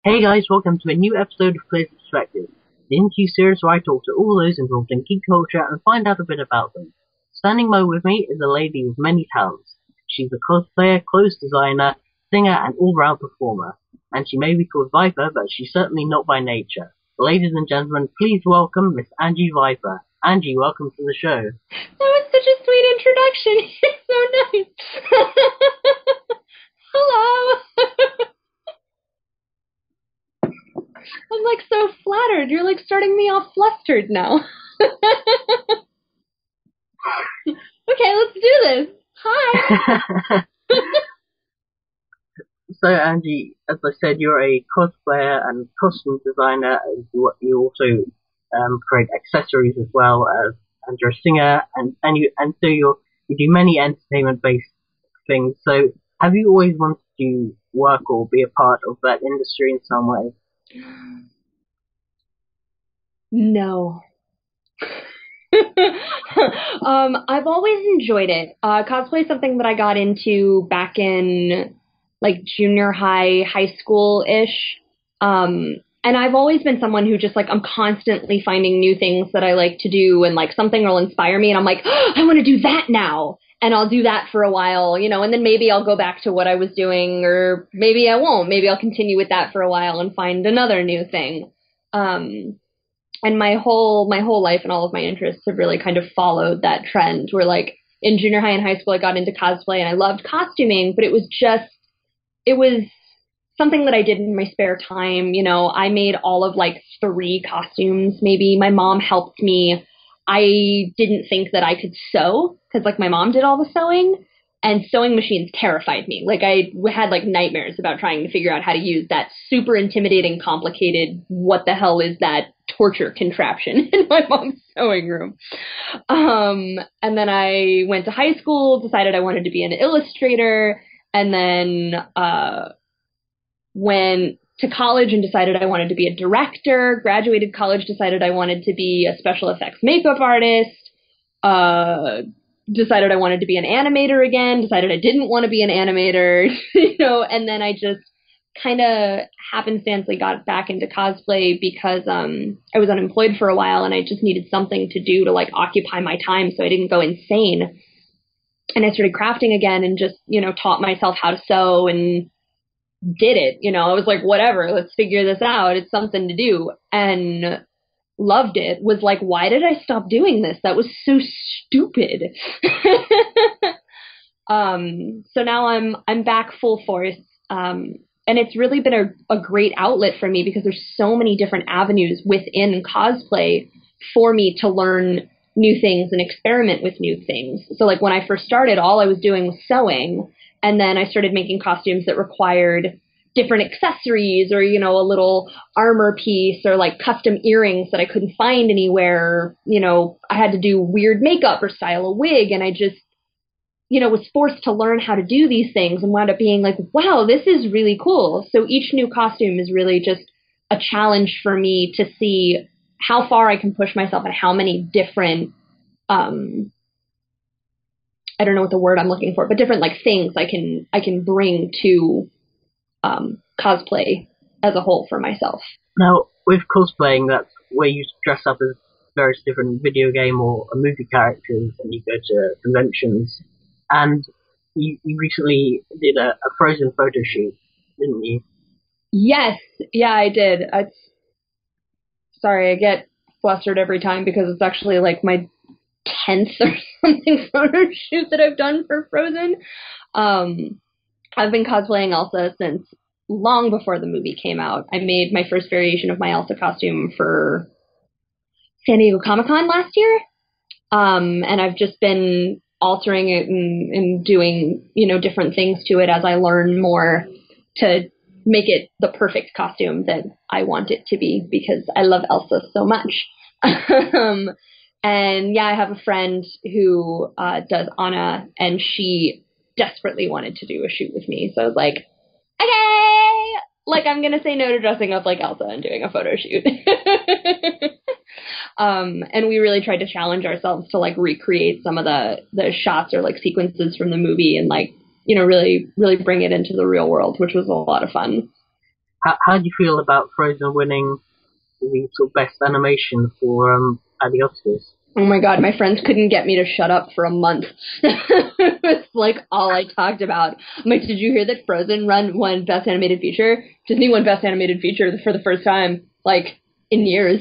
Hey guys, welcome to a new episode of Clear Perspective, the interview series where I talk to all those involved in geek culture and find out a bit about them. Standing by with me is a lady with many talents. She's a cosplayer, clothes designer, singer, and all-round performer. And she may be called Viper, but she's certainly not by nature. Ladies and gentlemen, please welcome Miss Angie Viper. Angie, welcome to the show. That was such a sweet introduction. You're so nice. Hello. I'm like so flattered. You're like starting me off flustered now. Okay, let's do this. Hi. So Angie, as I said, you're a cosplayer and costume designer, and you also create accessories as well as, and you're a singer, so you do many entertainment-based things. So have you always wanted to work or be a part of that industry in some way? No. I've always enjoyed it. Cosplay is something that I got into back in like junior high school-ish. And I've always been someone who just like, I'm constantly finding new things that I like to do, and like something will inspire me and I'm like, oh, I want to do that now. And I'll do that for a while, and then maybe I'll go back to what I was doing, or maybe I won't. Maybe I'll continue with that for a while and find another new thing. And my whole life and all of my interests have really kind of followed that trend, where like in junior high and high school, I got into cosplay and I loved costuming, but it was something that I did in my spare time. I made all of like 3 costumes, maybe. My mom helped me. I didn't think that I could sew because like my mom did all the sewing, and sewing machines terrified me. Like I had like nightmares about trying to figure out how to use that super intimidating, complicated, what the hell is that torture contraption in my mom's sewing room. And then I went to high school, decided I wanted to be an illustrator, and then went to college and decided I wanted to be a director, graduated college, decided I wanted to be a special effects makeup artist, decided I wanted to be an animator again, decided I didn't want to be an animator, and then I just kind of happenstancely got back into cosplay because I was unemployed for a while and I just needed something to do to like occupy my time so I didn't go insane. And I started crafting again and just, taught myself how to sew and did it. I was like, whatever, let's figure this out. It's something to do. And loved it. Was like, why did I stop doing this? That was so stupid. So now I'm back full force. And it's really been a great outlet for me because there's so many different avenues within cosplay for me to learn new things and experiment with new things. So like when I first started, all I was doing was sewing. And then I started making costumes that required different accessories, or, a little armor piece, or like custom earrings that I couldn't find anywhere. I had to do weird makeup or style a wig. And I just, was forced to learn how to do these things and wound up being like, wow, this is really cool. So each new costume is really just a challenge for me to see how far I can push myself and how many different, I don't know what the word I'm looking for, but different like things I can bring to cosplay as a whole for myself. Now, with cosplaying, that's where you dress up as various different video game or movie characters, and you go to conventions. And you recently did a Frozen photo shoot, didn't you? Yes, yeah, I did. Sorry, I get flustered every time because it's actually like my 10th or something photo shoot that I've done for Frozen. I've been cosplaying Elsa since long before the movie came out. I made my first variation of my Elsa costume for San Diego Comic-Con last year. And I've just been altering it and doing, different things to it as I learn more to make it the perfect costume that I want it to be, because I love Elsa so much. And yeah, I have a friend who does Anna, and she desperately wanted to do a shoot with me. So I was like, okay, like I'm going to say no to dressing up like Elsa and doing a photo shoot. And we really tried to challenge ourselves to like recreate some of the shots or like sequences from the movie and like, really, really bring it into the real world, which was a lot of fun. how do you feel about Frozen winning the sort of best animation for at the Oscars? Oh my god, my friends couldn't get me to shut up for a month. It's like all I talked about. I'm like, did you hear that Frozen won Best Animated Feature? Disney won Best Animated Feature for the first time, like, in years.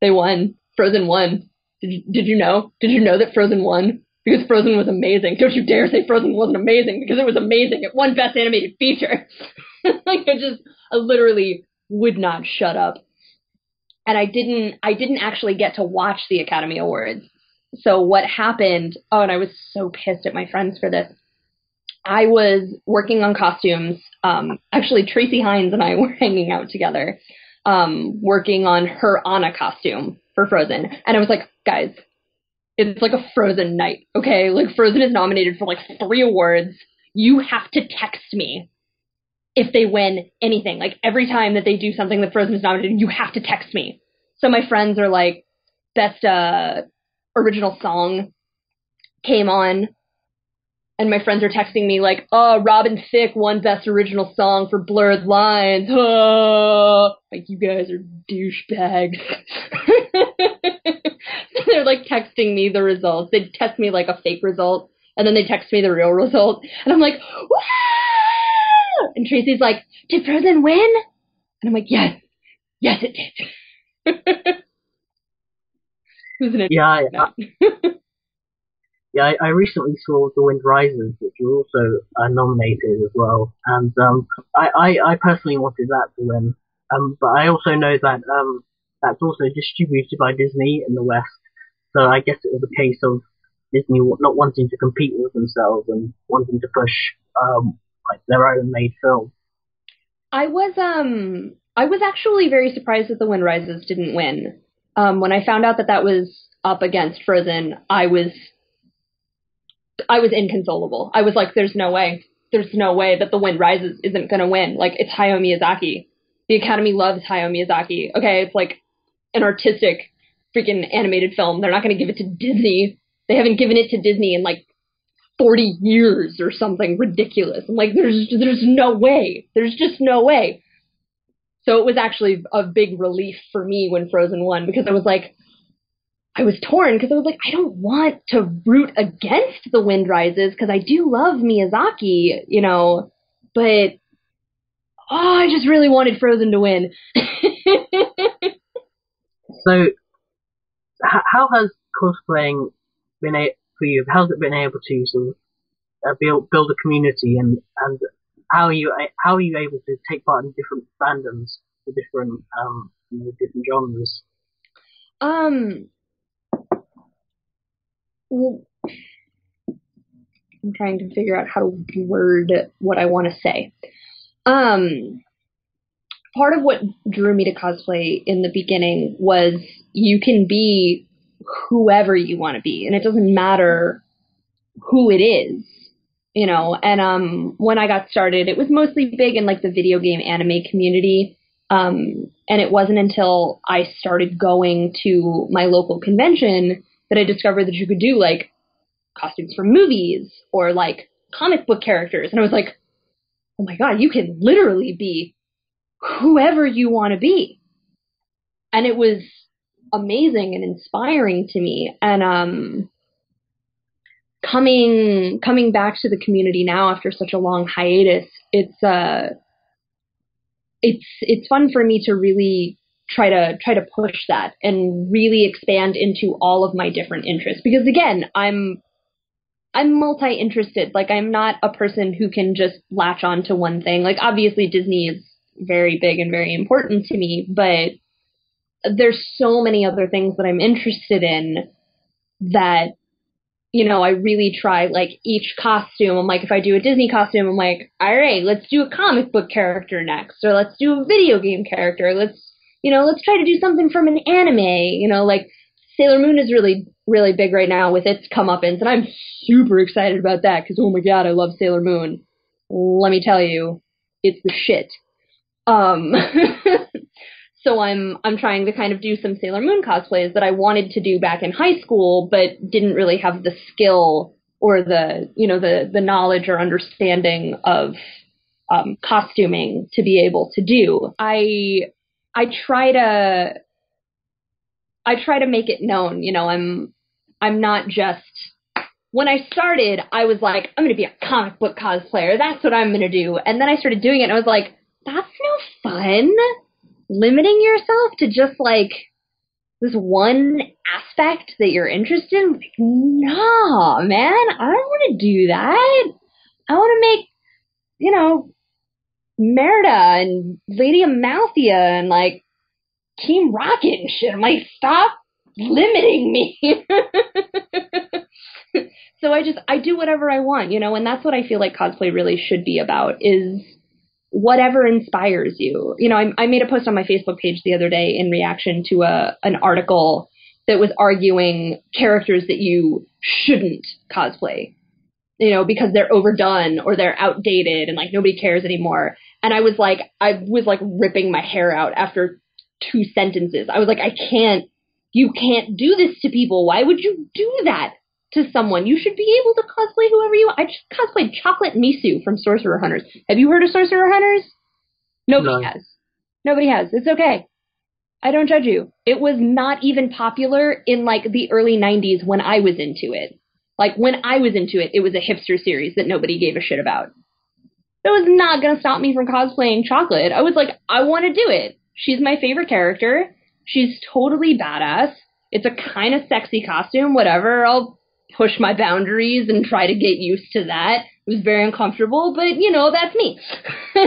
They won. Frozen won. Did you know? Did you know that Frozen won? Because Frozen was amazing. Don't you dare say Frozen wasn't amazing, because it was amazing. It won Best Animated Feature. Like, I literally would not shut up. And I didn't actually get to watch the Academy Awards. So what happened, and I was so pissed at my friends for this. I was working on costumes. Actually, Tracy Hines and I were hanging out together, working on her Anna costume for Frozen. And I was like, guys, it's like a Frozen night, okay? Like, Frozen is nominated for like 3 awards. You have to text me if they win anything. Like, every time that they do something that Frozen is nominated, you have to text me. So my friends are like, best original song came on, and my friends are texting me like, oh, Robin Thicke won best original song for Blurred Lines. Oh, like, you guys are douchebags. They're like texting me the results. They text me like a fake result, and then they text me the real result, and I'm like, woo! And Tracy's like, did Frozen win? And I'm like, yes, it did. I recently saw The Wind Rises, which was also nominated as well, and I personally wanted that to win. But I also know that that's also distributed by Disney in the West, so I guess it was a case of Disney not wanting to compete with themselves and wanting to push like their own made film. I was actually very surprised that The Wind Rises didn't win. When I found out that that was up against Frozen, I was inconsolable. I was like, there's no way that The Wind Rises isn't going to win. Like, it's Hayao Miyazaki. The Academy loves Hayao Miyazaki. Okay, it's like an artistic freaking animated film. They're not going to give it to Disney. They haven't given it to Disney in like 40 years or something ridiculous. I'm like, there's no way. There's just no way. So it was actually a big relief for me when Frozen won, because I was like, I was torn, because I was like, I don't want to root against The Wind Rises, because I do love Miyazaki, you know, but I just really wanted Frozen to win. So, how has cosplaying been for you? How's it been able to sort of build a community, and how are you able to take part in different fandoms for different different genres? Well, I'm trying to figure out how to word what I want to say. Part of what drew me to cosplay in the beginning was you can be whoever you want to be, and it doesn't matter who it is, you know. And when I got started, it was mostly big in like the video game anime community. And it wasn't until I started going to my local convention that I discovered that you could do like costumes for movies or like comic book characters. And I was like, oh my God, you can literally be whoever you want to be. And it was amazing and inspiring to me. And coming back to the community now after such a long hiatus, it's fun for me to really try to push that and really expand into all of my different interests, because again, I'm multi-interested. Like, I'm not a person who can just latch on to one thing. Like, obviously Disney is very big and very important to me, but there's so many other things that I'm interested in that, you know, I really try, like, each costume. I'm like, if I do a Disney costume, I'm like, all right, let's do a comic book character next, or let's do a video game character. Let's try to do something from an anime. You know, like Sailor Moon is really, really big right now with its comeuppance, and I'm super excited about that because, oh my God, I love Sailor Moon. Let me tell you, it's the shit. So I'm trying to kind of do some Sailor Moon cosplays that I wanted to do back in high school, but didn't really have the skill or the knowledge or understanding of costuming to be able to do. I try to make it known, I'm not just, when I started, I was like, I'm going to be a comic book cosplayer. That's what I'm going to do. And then I started doing it and I was like, that's no fun. Limiting yourself to just like this one aspect that you're interested in. Like, no, man, I don't want to do that. I want to make, Merida and Lady Amalthea and like Team Rocket and shit. I'm like, stop limiting me. So I do whatever I want, and that's what I feel like cosplay really should be about, is whatever inspires you. I made a post on my Facebook page the other day in reaction to an article that was arguing characters that you shouldn't cosplay, because they're overdone or they're outdated and like nobody cares anymore. And I was like ripping my hair out after 2 sentences. I was like, you can't do this to people. Why would you do that to someone? You should be able to cosplay whoever you want. I just cosplayed Chocolate Misu from Sorcerer Hunters. Have you heard of Sorcerer Hunters? Nobody has. Nobody has. It's okay. I don't judge you. It was not even popular in like the early 90s when I was into it. Like when I was into it, it was a hipster series that nobody gave a shit about. It was not going to stop me from cosplaying Chocolate. I was like, I want to do it. She's my favorite character. She's totally badass. It's a kind of sexy costume, whatever. I'll push my boundaries and try to get used to that. It was very uncomfortable, but that's me. So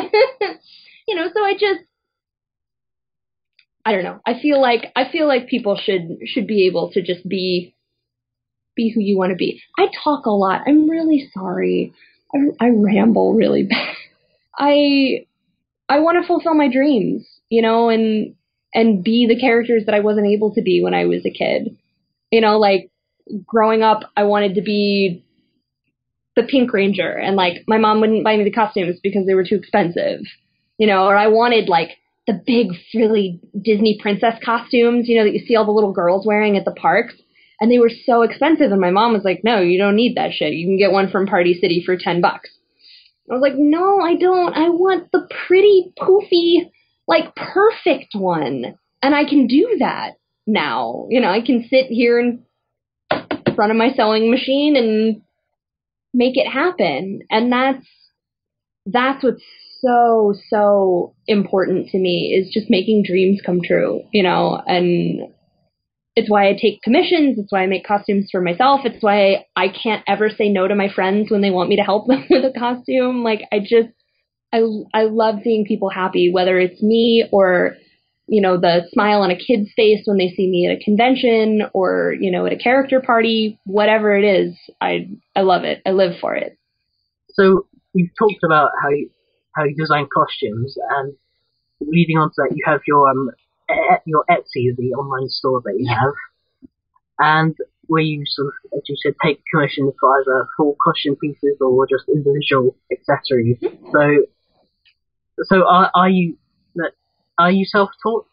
I don't know. I feel like people should be able to just be who you want to be. I talk a lot. I'm really sorry. I ramble really bad. I want to fulfill my dreams, and be the characters that I wasn't able to be when I was a kid. Like growing up, I wanted to be the Pink Ranger, and like my mom wouldn't buy me the costumes because they were too expensive, or I wanted like the big frilly Disney princess costumes, that you see all the little girls wearing at the parks, and they were so expensive. And my mom was like, no, you don't need that shit. You can get one from Party City for $10. I was like, no, I don't. I want the pretty, poofy, like perfect one. And I can do that now. I can sit here in front of my sewing machine and make it happen. And that's what's so important to me, is just making dreams come true, and it's why I take commissions. It's why I make costumes for myself. It's why I can't ever say no to my friends when they want me to help them with a costume. Like I love seeing people happy, whether it's me or, the smile on a kid's face when they see me at a convention or, at a character party, whatever it is. I love it. I live for it. So you've talked about how you design costumes, and leading on to that, you have your Etsy, the online store that you have, and where you sort of, as you said, take commissions for either full costume pieces or just individual accessories. So are you self-taught?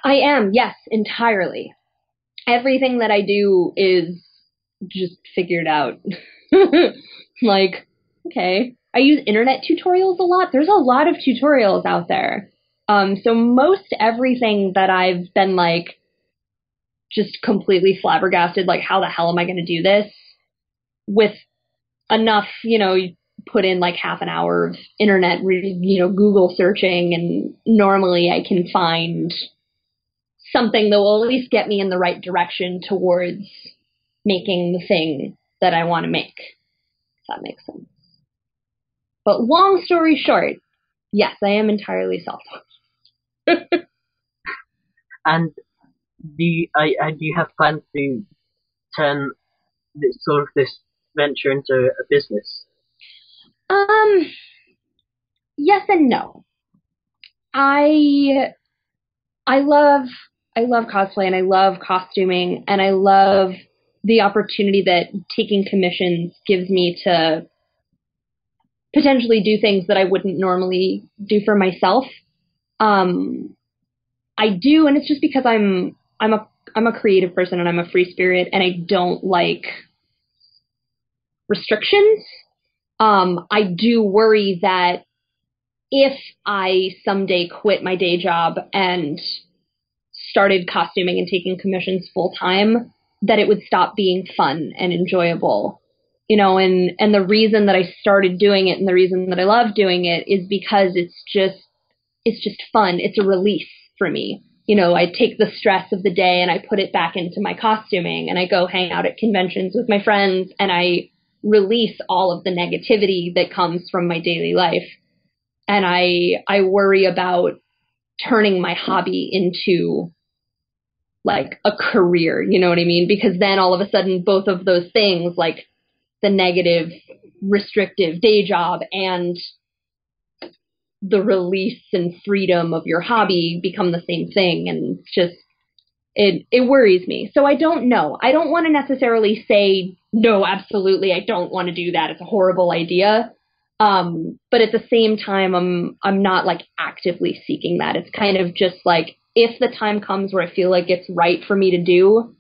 I am, yes, entirely. Everything that I do is just figured out. Like, okay. I use internet tutorials a lot. There's a lot of tutorials out there. So most everything that I've been like just completely flabbergasted, like how the hell am I going to do this, with enough, you put in like half an hour of internet, Google searching, and normally I can find something that will at least get me in the right direction towards making the thing that I want to make. If that makes sense. But long story short, yes, I am entirely self-taught. And do you have plans to turn this venture into a business? Yes and no. I love cosplay, and I love costuming, and I love the opportunity that taking commissions gives me to potentially do things that I wouldn't normally do for myself. I do, and it's just because I'm a creative person and I'm a free spirit, and I don't like restrictions. I do worry that if I someday quit my day job and started costuming and taking commissions full time, that it would stop being fun and enjoyable. And the reason that I started doing it and the reason that I love doing it is because it's just fun. It's a release for me. I take the stress of the day and I put it back into my costuming, and I go hang out at conventions with my friends, and I release all of the negativity that comes from my daily life. And I worry about turning my hobby into like a career, you know what I mean? Because then all of a sudden both of those things, like the negative, restrictive day job and the release and freedom of your hobby, become the same thing. And it's just, it worries me. So I don't know. I don't want to necessarily say, no, absolutely, I don't want to do that. It's a horrible idea. But at the same time, I'm not like actively seeking that. It's kind of just like, if the time comes where I feel like it's right for me to do,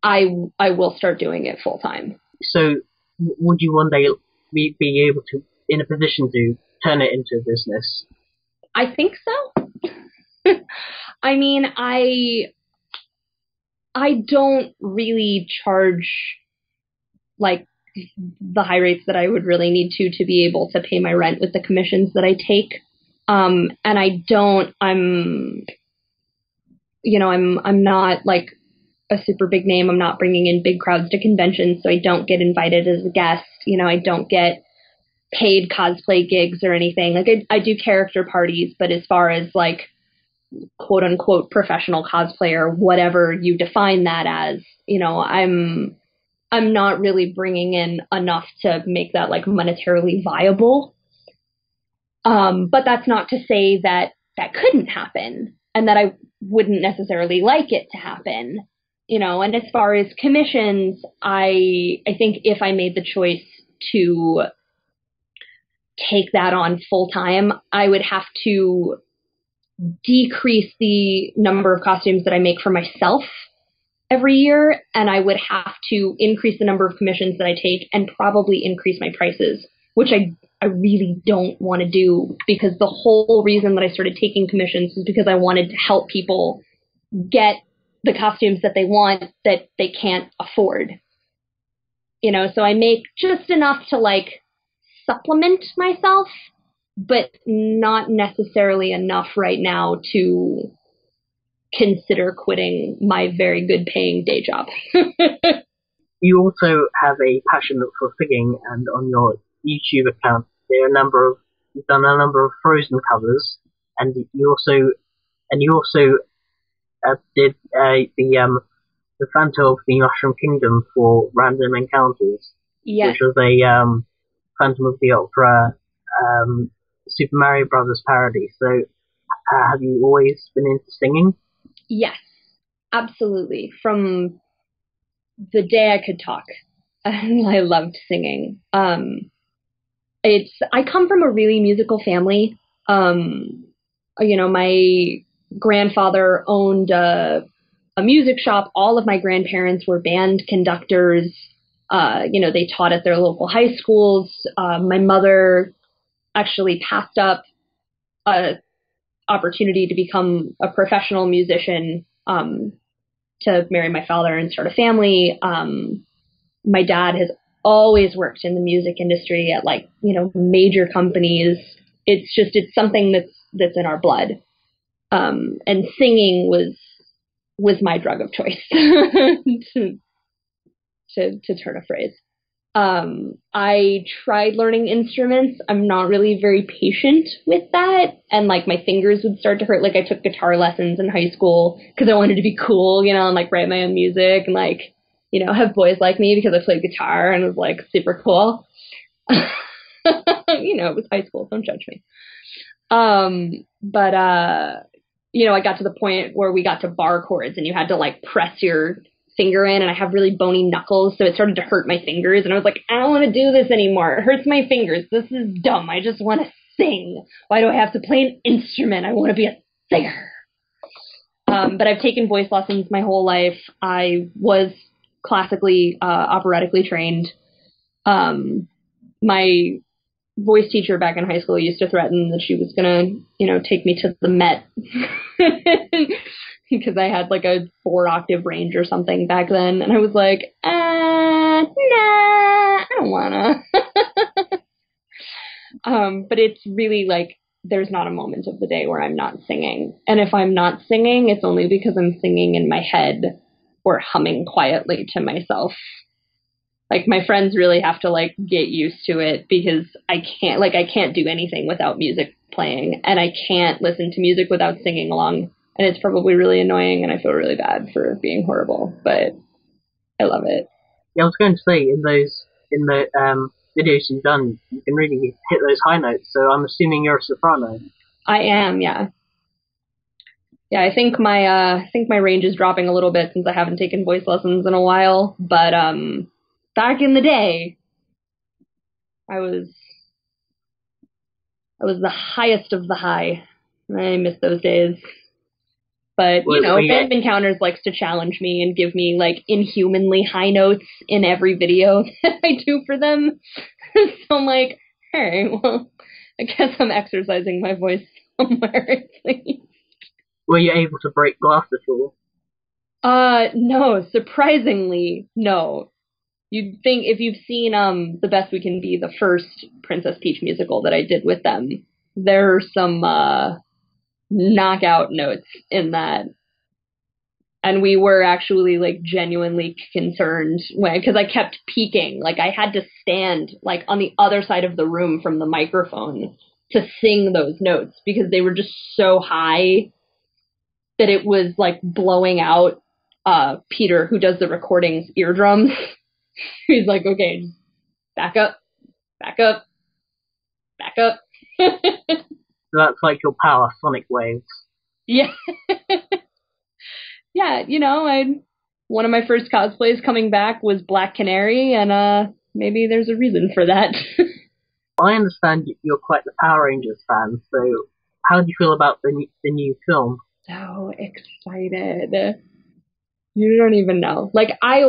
I will start doing it full time. So would you one day be able to, in a position to turn it into a business? I think so. I mean, I don't really charge like the high rates that I would really need to be able to pay my rent with the commissions that I take. And I'm not like a super big name. I'm not bringing in big crowds to conventions, so I don't get invited as a guest. I don't get paid cosplay gigs or anything. Like I do character parties, but as far as like quote unquote professional cosplayer, whatever you define that as, I'm not really bringing in enough to make that like monetarily viable. But that's not to say that that couldn't happen and that I wouldn't necessarily like it to happen. And as far as commissions, I think if I made the choice to take that on full time, I would have to decrease the number of costumes that I make for myself every year, and I would have to increase the number of commissions that I take and probably increase my prices, which I really don't want to do, because the whole reason that I started taking commissions is because I wanted to help people get the costumes that they want that they can't afford. So I make just enough to like supplement myself, but not necessarily enough right now to consider quitting my very good paying day job. You also have a passion for singing, and on your YouTube account you've done a number of Frozen covers, and you also did the Phantom of the Mushroom Kingdom for Random Encounters, Yes. which was a Phantom of the Opera Super Mario Brothers parody. So have you always been into singing? Yes, absolutely. From the day I could talk, I loved singing. I come from a really musical family. My grandfather owned a music shop. All of my grandparents were band conductors. They taught at their local high schools. My mother actually passed up a opportunity to become a professional musician to marry my father and start a family. My dad has always worked in the music industry at major companies. It's something that's in our blood. And singing was my drug of choice to turn a phrase. I tried learning instruments. I'm not really very patient with that. And my fingers would start to hurt. I took guitar lessons in high school because I wanted to be cool, and write my own music and have boys like me because I played guitar and it was super cool. It was high school. Don't judge me. But I got to the point where we got to bar chords and you had to press your finger in, and I have really bony knuckles, so it started to hurt my fingers, and I was like, I don't want to do this anymore. It hurts my fingers. This is dumb. I just want to sing. Why do I have to play an instrument? I want to be a singer. But I've taken voice lessons my whole life. I was classically, operatically trained. my voice teacher back in high school used to threaten that she was gonna, take me to the Met because I had like a 4-octave range or something back then, and I was like, nah, I don't wanna. But it's really like there's not a moment of the day where I'm not singing, and if I'm not singing, it's only because I'm singing in my head or humming quietly to myself. Like, my friends really have to, like, get used to it because I can't do anything without music playing, and I can't listen to music without singing along, and it's probably really annoying, and I feel really bad for being horrible, but I love it. Yeah, I was going to say, in the videos you've done, you can really hit those high notes, so I'm assuming you're a soprano. I am, yeah. Yeah, I think my range is dropping a little bit since I haven't taken voice lessons in a while, but, back in the day, I was the highest of the high. I miss those days. But, Fandom Encounters likes to challenge me and give me, like, inhumanly high notes in every video that I do for them. So I'm like, hey, well, I guess I'm exercising my voice somewhere, at least. Were you able to break glass at all? No, surprisingly, no. You'd think if you've seen The Best We Can Be, the first Princess Peach musical that I did with them, there are some knockout notes in that. And we were actually like genuinely concerned because I kept peeking. Like I had to stand like on the other side of the room from the microphone to sing those notes because they were just so high that it was like blowing out Peter, who does the recordings, eardrums. He's like, okay, back up, back up, back up. So that's like your power, sonic waves. Yeah. Yeah, one of my first cosplays coming back was Black Canary, and maybe there's a reason for that. I understand you're quite the Power Rangers fan, so how do you feel about the new film? So excited. You don't even know. Like, I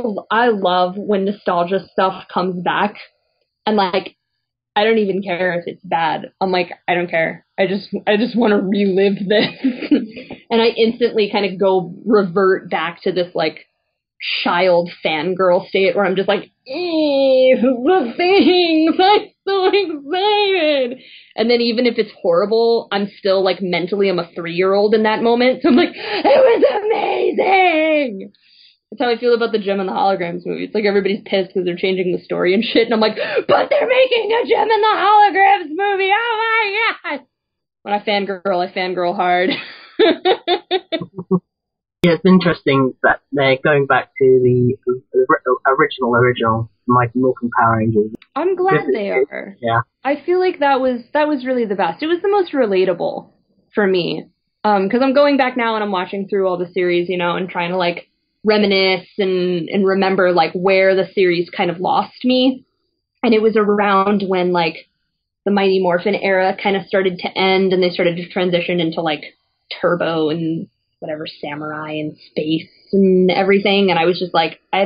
love when nostalgia stuff comes back, and like, I don't even care if it's bad. I'm like, I don't care. I just want to relive this. And I instantly kind of revert back to this like child fangirl state where I'm just like, the things, I'm so excited. And then even if it's horrible, I'm still like mentally I'm a 3-year-old in that moment. So I'm like, it was amazing. That's how I feel about the Gem and the Holograms movie. It's like everybody's pissed because they're changing the story and shit. And I'm like, but they're making a Gem and the Holograms movie. Oh my god. When I fangirl hard. Yeah, it's interesting that they're going back to the original Mighty Morphin Power Rangers. I'm glad they are. Yeah. I feel like that was really the best. It was the most relatable for me. Because I'm going back now and I'm watching through all the series, and trying to like reminisce and remember like where the series kind of lost me. And it was around when like the Mighty Morphin era kind of started to end and they started to transition into like Turbo and whatever, Samurai and Space and everything. And I was just like, I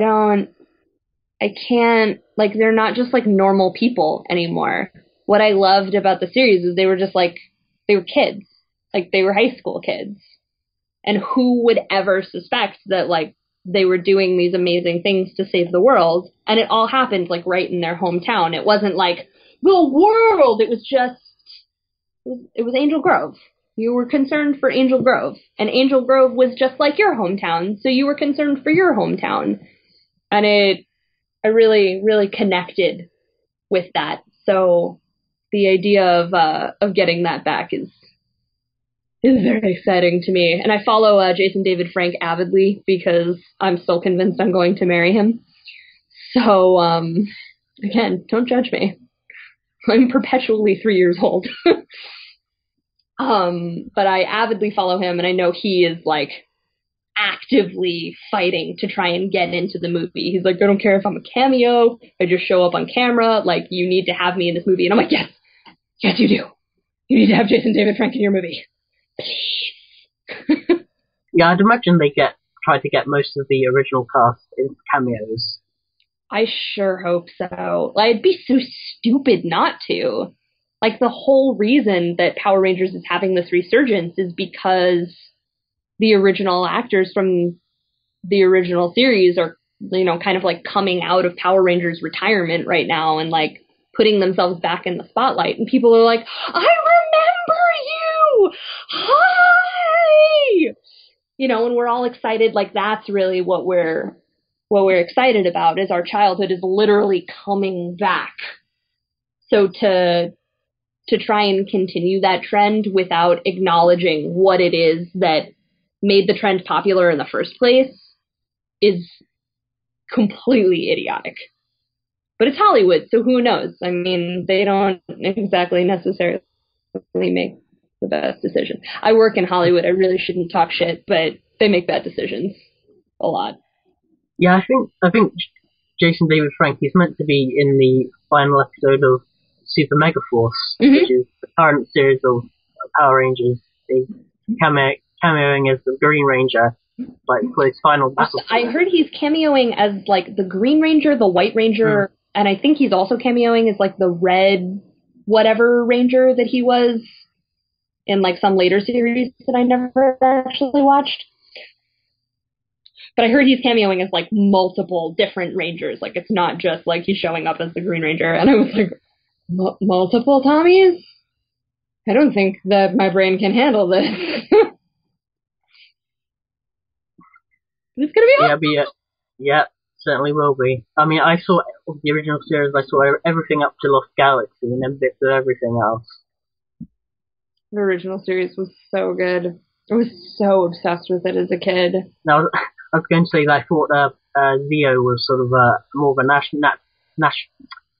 can't, like, they're not just like normal people anymore. What I loved about the series is they were just like, they were kids. Like they were high school kids. And who would ever suspect that like they were doing these amazing things to save the world? And it all happened like right in their hometown. It wasn't like the world. It was just, it was Angel Grove. You were concerned for Angel Grove. And Angel Grove was just like your hometown. So you were concerned for your hometown. And I really, really connected with that. So the idea of getting that back is very exciting to me. And I follow Jason David Frank avidly because I'm still convinced I'm going to marry him. So, again, don't judge me. I'm perpetually 3 years old. But I avidly follow him, and I know he is, like, actively fighting to try and get into the movie. He's like, I don't care if I'm a cameo, I just show up on camera, like, you need to have me in this movie. And I'm like, yes, you do. You need to have Jason David Frank in your movie. Please. Yeah, I'd imagine they try to get most of the original cast in cameos. I sure hope so. Like, it'd be so stupid not to. Like, the whole reason that Power Rangers is having this resurgence is because the original actors from the original series are, you know, kind of like coming out of Power Rangers retirement right now and like putting themselves back in the spotlight. And people are like, I remember you! Hi! You know, and we're all excited. Like, that's really what we're excited about, is our childhood is literally coming back. So to try and continue that trend without acknowledging what it is that made the trend popular in the first place is completely idiotic. But it's Hollywood, so who knows? I mean, they don't exactly necessarily make the best decision. I work in Hollywood. I really shouldn't talk shit, but they make bad decisions a lot. Yeah, I think Jason David Frank is meant to be in the final episode of Super Mega Force, which is the current series of Power Rangers. He's cameoing as the Green Ranger, like for his final battle. I heard he's cameoing as like the Green Ranger, the White Ranger, and I think he's also cameoing as like the Red whatever Ranger that he was in like some later series that I never actually watched. But I heard he's cameoing as like multiple different Rangers. Like, it's not just like he's showing up as the Green Ranger. And I was like, multiple Tommies? I don't think that my brain can handle this. It's gonna be awesome. Yeah, certainly will be. I mean, I saw the original series. I saw everything up to Lost Galaxy, and then bits of everything else. The original series was so good. I was so obsessed with it as a kid. Now, I was going to say that I thought Zeo was sort of more of a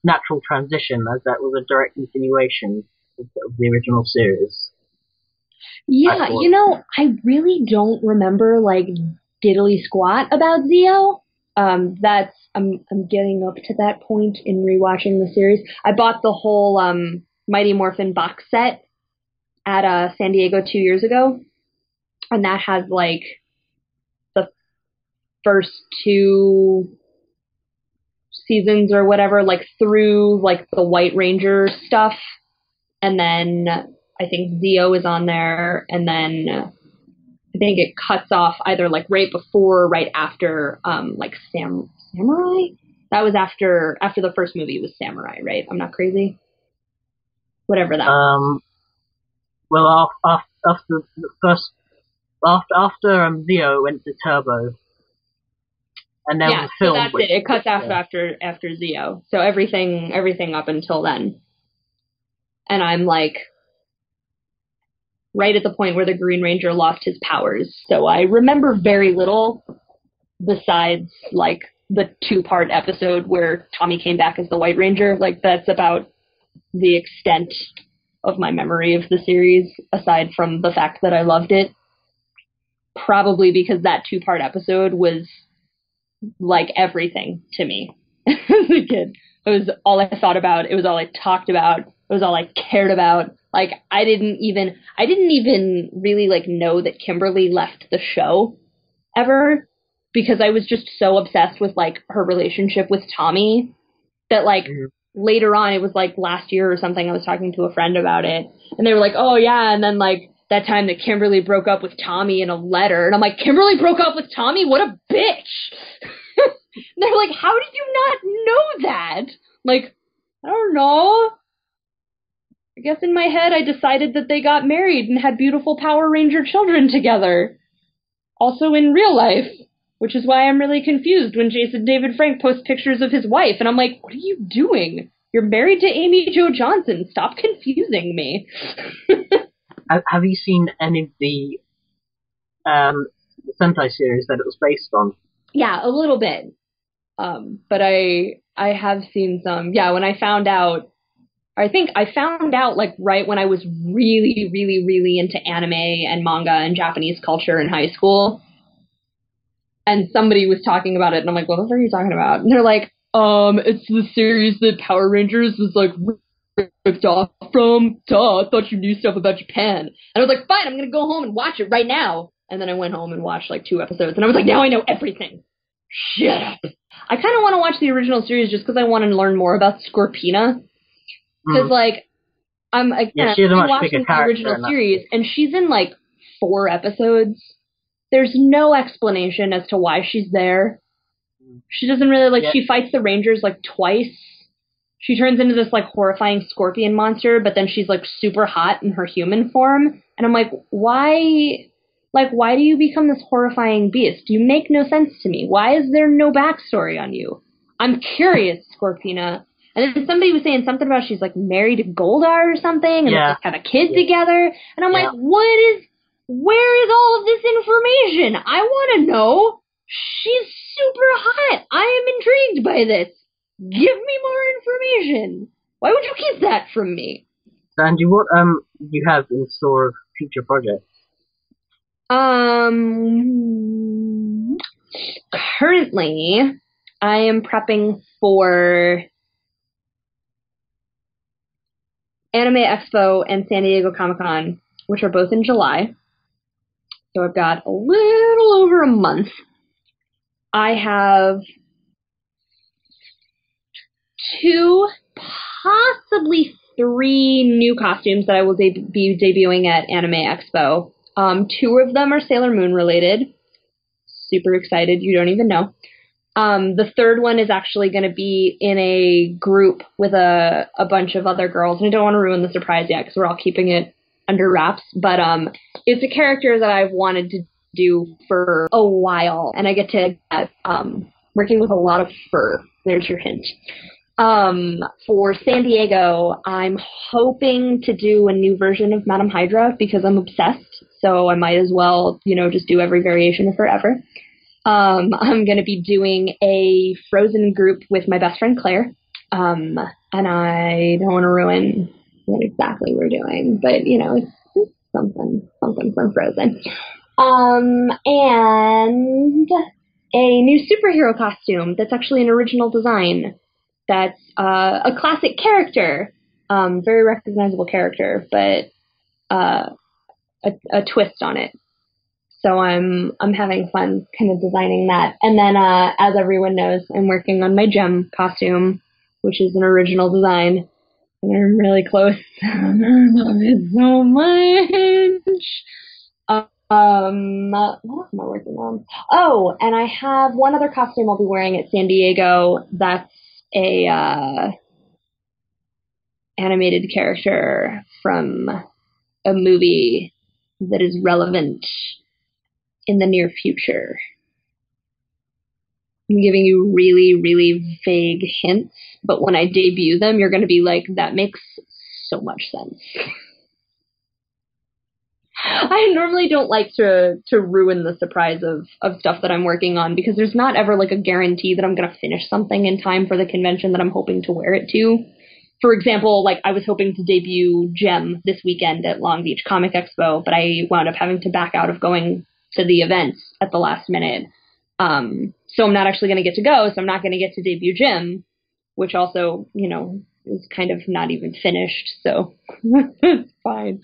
natural transition, as that was a direct continuation of the original series. Yeah, you know, I really don't remember like diddly squat about Zeo. I'm getting up to that point in rewatching the series. I bought the whole Mighty Morphin box set at San Diego 2 years ago, and that has like the first 2 seasons or whatever, like through like the White Ranger stuff, and then I think Zeo is on there, and then I think it cuts off either like right before or right after like Samurai. That was after the first movie was Samurai, right? I'm not crazy. Whatever that. Well, after the first, after Zeo went to Turbo, and there was a film. So that's it. It cuts after Zeo. So everything up until then. And I'm like right at the point where the Green Ranger lost his powers. So I remember very little besides like the 2-part episode where Tommy came back as the White Ranger. Like, that's about the extent of my memory of the series, aside from the fact that I loved it. Probably because that 2-part episode was like everything to me as a kid. It was all I thought about. It was all I talked about. It was all I cared about. Like, I didn't even really like know that Kimberly left the show ever, because I was just so obsessed with like her relationship with Tommy that like later on, it was like last year or something, I was talking to a friend about it, and they were like, oh yeah, and then like that time that Kimberly broke up with Tommy in a letter, and I'm like, Kimberly broke up with Tommy? What a bitch! And they're like, how did you not know that? Like, I don't know. I guess in my head I decided that they got married and had beautiful Power Ranger children together. Also in real life. Which is why I'm really confused when Jason David Frank posts pictures of his wife, and I'm like, what are you doing? You're married to Amy Jo Johnson. Stop confusing me. Have you seen any of the Sentai series that it was based on? Yeah, a little bit. But I have seen some. Yeah, when I found out, I think I found out like right when I was really, really, really into anime and manga and Japanese culture in high school. And somebody was talking about it, and I'm like, what the fuck are you talking about? And they're like, it's the series that Power Rangers was like ripped off from. Duh, I thought you knew stuff about Japan. And I was like, fine, I'm gonna go home and watch it right now. And then I went home and watched like 2 episodes, and I was like, now I know everything. Shut up. I kind of want to watch the original series just because I want to learn more about Scorpina. Because, like, I'm she's a much watching bigger the original series, and she's in, like, 4 episodes. There's no explanation as to why she's there. She doesn't really, like, she fights the Rangers, like, twice. She turns into this, like, horrifying scorpion monster, but then she's, like, super hot in her human form. And I'm like, why... Like, why do you become this horrifying beast? You make no sense to me. Why is there no backstory on you? I'm curious, Scorpina. And then somebody was saying something about she's, like, married to Goldar or something, and they have a kid together. And I'm like, where is all of this information? I want to know. She's super hot. I am intrigued by this. Give me more information. Why would you keep that from me? So, Angie, what do you have in store of future projects? Currently, I am prepping for Anime Expo and San Diego Comic-Con, which are both in July. So I've got a little over a month. I have 2, possibly 3 new costumes that I will be debuting at Anime Expo. 2 of them are Sailor Moon related. Super excited, you don't even know. The 3rd one is actually going to be in a group with a bunch of other girls. And I don't want to ruin the surprise yet because we're all keeping it under wraps. But it's a character that I've wanted to do for a while. And I get to working with a lot of fur. There's your hint. For San Diego, I'm hoping to do a new version of Madame Hydra because I'm obsessed. So I might as well, just do every variation of her ever. I'm going to be doing a Frozen group with my best friend Claire. And I don't want to ruin what exactly we're doing, but, it's something from Frozen. And a new superhero costume that's actually an original design. That's a classic character, very recognizable character, but a twist on it. So I'm having fun kind of designing that. And then, as everyone knows, I'm working on my gem costume, which is an original design. And I'm really close. I love it so much. What else am I working on? Oh, and I have one other costume I'll be wearing at San Diego. That's a animated character from a movie that is relevant in the near future. I'm giving you really, really vague hints, but when I debut them, you're going to be like, that makes so much sense. I normally don't like to ruin the surprise of stuff that I'm working on because there's not ever like a guarantee that I'm going to finish something in time for the convention that I'm hoping to wear it to. For example, like I was hoping to debut Gem this weekend at Long Beach Comic Expo, but I wound up having to back out of going to the events at the last minute. So I'm not actually going to get to go, so I'm not going to get to debut Gem, which also, is kind of not even finished, so it's fine.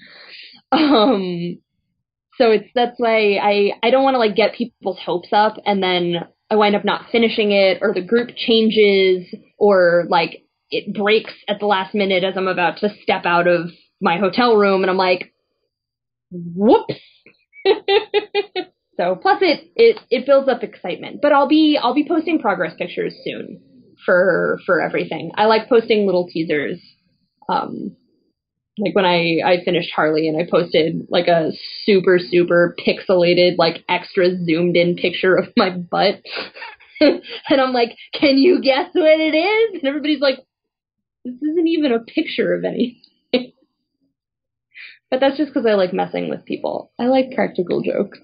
So that's why I don't want to like get people's hopes up and then I wind up not finishing it or the group changes or like it breaks at the last minute as I'm about to step out of my hotel room and I'm like, whoops. So plus it builds up excitement, but I'll be posting progress pictures soon for everything. I like posting little teasers. Like when I finished Harley and I posted like a super, super pixelated, like extra zoomed in picture of my butt. And I'm like, can you guess what it is? And everybody's like, this isn't even a picture of anything. But that's just because I like messing with people. I like practical jokes.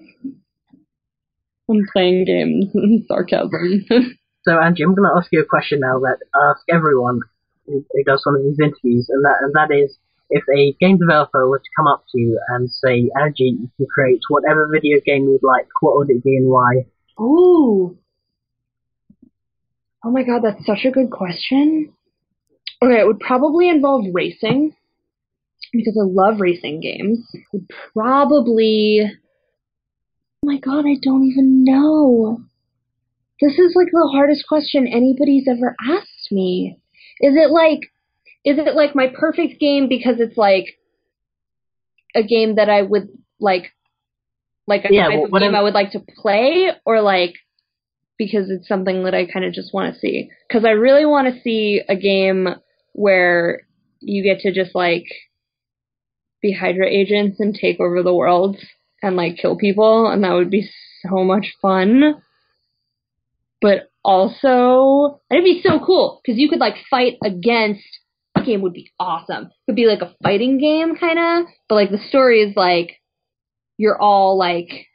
I'm playing games and sarcasm. So Angie, I'm going to ask you a question now that I ask everyone who does one of these interviews, and that is, if a game developer were to come up to you and say, Angie, you can create whatever video game you'd like, what would it be and why? Ooh. Oh my god, that's such a good question. Okay, it would probably involve racing, because I love racing games. It would probably... Oh my god, I don't even know. This is like the hardest question anybody's ever asked me. Is it like my perfect game because it's like a game that I would like a type of game I would like to play, or like because it's something that I kind of just want to see? Because I really want to see a game where you get to just like be Hydra agents and take over the world and like kill people, and that would be so much fun. But also, it'd be so cool because you could like fight against. That game would be awesome. It could be like a fighting game kind of, but like the story is like you're all like,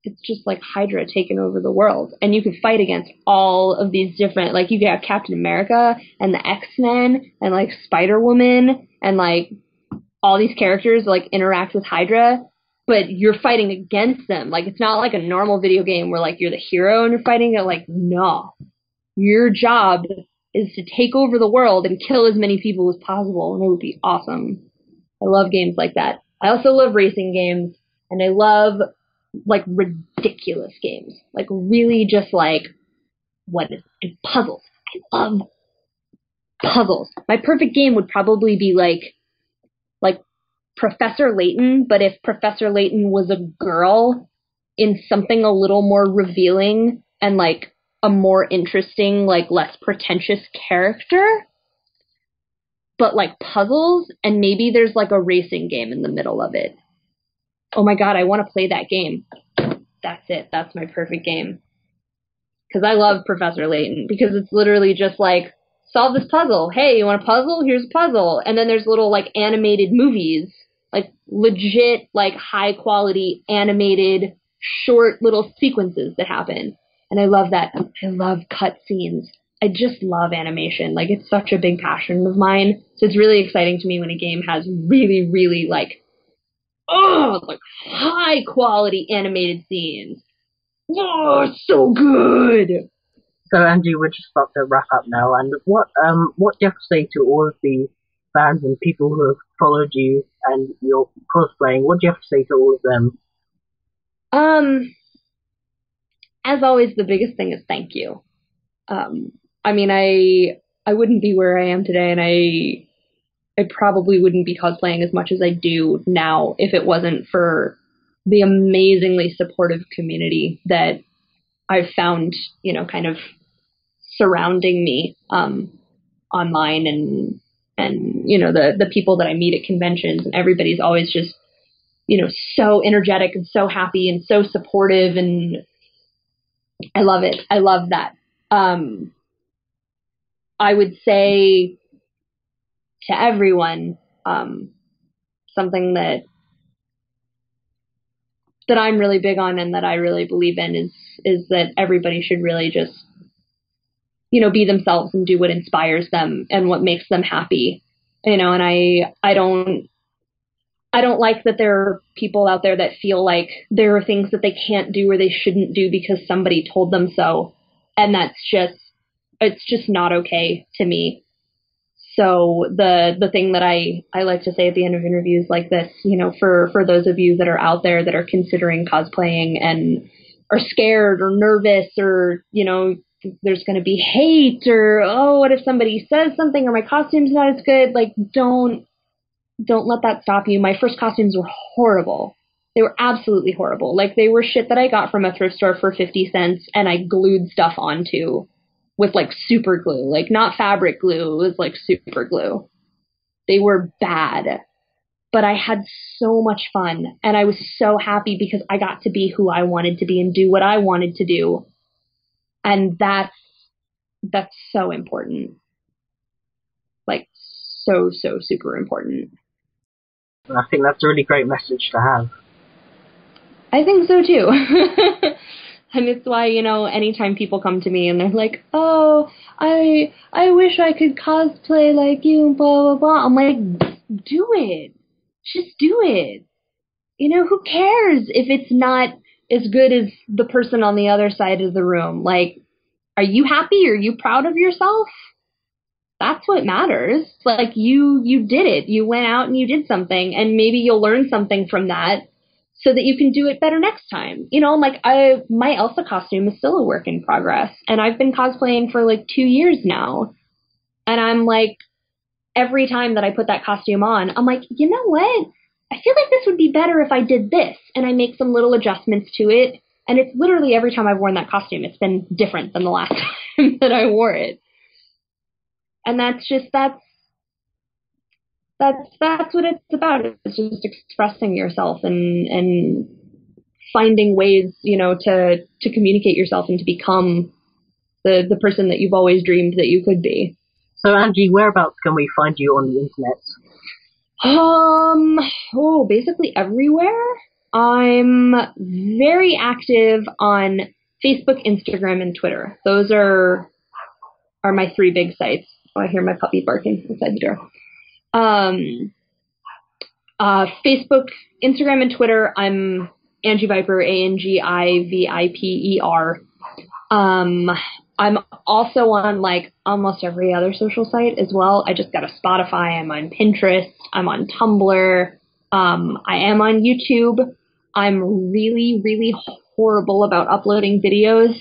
it's just like Hydra taking over the world, and you could fight against all of these different, like you could have Captain America and the X-Men and like Spider-Woman and like all these characters like interact with Hydra, but you're fighting against them. Like it's not like a normal video game where like you're the hero and you're fighting it. Like no, your job is to take over the world and kill as many people as possible, and it would be awesome. I love games like that. I also love racing games, and I love like ridiculous games, like really just like and puzzles. I love puzzles. My perfect game would probably be like Professor Layton, but if Professor Layton was a girl in something a little more revealing and like a more interesting, like less pretentious character, but like puzzles, and maybe there's like a racing game in the middle of it. Oh my god, I want to play that game. That's it. That's my perfect game. Because I love Professor Layton, because it's literally just like, solve this puzzle. Hey, you want a puzzle? Here's a puzzle. And then there's little like animated movies, like legit, like high quality animated short little sequences that happen. And I love that. I love cutscenes. I just love animation. Like it's such a big passion of mine. So it's really exciting to me when a game has really, really like high quality animated scenes. Oh, it's so good. So Angie, we're just about to wrap up now, and what do you have to say to all of the fans and people who have followed you and your cosplaying? What do you have to say to all of them? As always, the biggest thing is thank you. I mean, I wouldn't be where I am today, and I probably wouldn't be cosplaying as much as I do now if it wasn't for the amazingly supportive community that I've found, you know, kind of surrounding me online, and you know, the people that I meet at conventions, and everybody's always just, you know, so energetic and so happy and so supportive, and I love it. I love that. I would say to everyone, something that I'm really big on and that I really believe in is that everybody should really just, you know, be themselves and do what inspires them and what makes them happy. You know, and I don't like that there are people out there that feel like there are things that they can't do or they shouldn't do because somebody told them so. And it's just not okay to me. So the thing that I like to say at the end of interviews like this, you know, for those of you that are out there that are considering cosplaying and are scared or nervous, or, you know, there's going to be hate, or, oh, what if somebody says something, or my costume's not as good? Like, don't let that stop you. My first costumes were horrible. They were absolutely horrible. Like, they were shit that I got from a thrift store for 50 cents and I glued stuff onto with like super glue, like not fabric glue. It was like super glue. They were bad, but I had so much fun, and I was so happy because I got to be who I wanted to be and do what I wanted to do. And that's so important. Like so super important. I think that's a really great message to have. I think so too. And it's why, you know, anytime people come to me and they're like, oh, I wish I could cosplay like you, blah, blah, blah. I'm like, do it. Just do it. You know, who cares if it's not as good as the person on the other side of the room? Like, are you happy? Are you proud of yourself? That's what matters. Like, you did it. You went out and you did something, and maybe you'll learn something from that. so that you can do it better next time. You know, like my Elsa costume is still a work in progress, and I've been cosplaying for like 2 years now. And I'm like, every time that I put that costume on, I'm like, you know what? I feel like this would be better if I did this. And I make some little adjustments to it. And it's literally every time I've worn that costume, it's been different than the last time that I wore it. And that's what it's about. It's just expressing yourself and finding ways, you know, to communicate yourself and to become the person that you've always dreamed that you could be. So, Angie, whereabouts can we find you on the internet? Basically everywhere. I'm very active on Facebook, Instagram, and Twitter. Those are my 3 big sites. Oh, I hear my puppy barking inside the door. Facebook, Instagram, and Twitter, I'm Angi Viper, ANGIVIPER. I'm also on like almost every other social site as well. I just got a Spotify. I'm on Pinterest. I'm on Tumblr. I am on YouTube. I'm really, really horrible about uploading videos.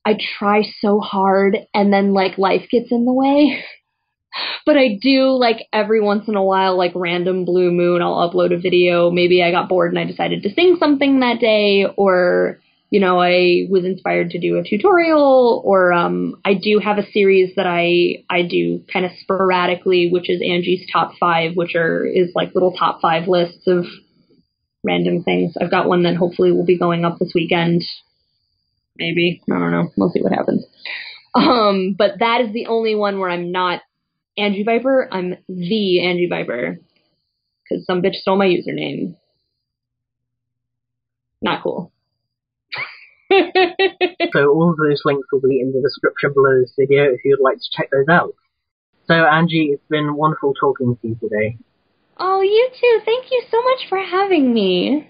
I try so hard, and then like life gets in the way. But I do, like, every once in a while, like random blue moon, I'll upload a video. Maybe I got bored and I decided to sing something that day, or, you know, I was inspired to do a tutorial, or I do have a series that I do kind of sporadically, which is Angie's Top 5, which is like little top 5 lists of random things. I've got one that hopefully will be going up this weekend. Maybe. I don't know. We'll see what happens. But that is the only one where I'm not Angi Viper. I'm the Angi Viper. Because some bitch stole my username. Not cool. So all of those links will be in the description below this video if you'd like to check those out. So Angie, it's been wonderful talking to you today. Oh, you too. Thank you so much for having me.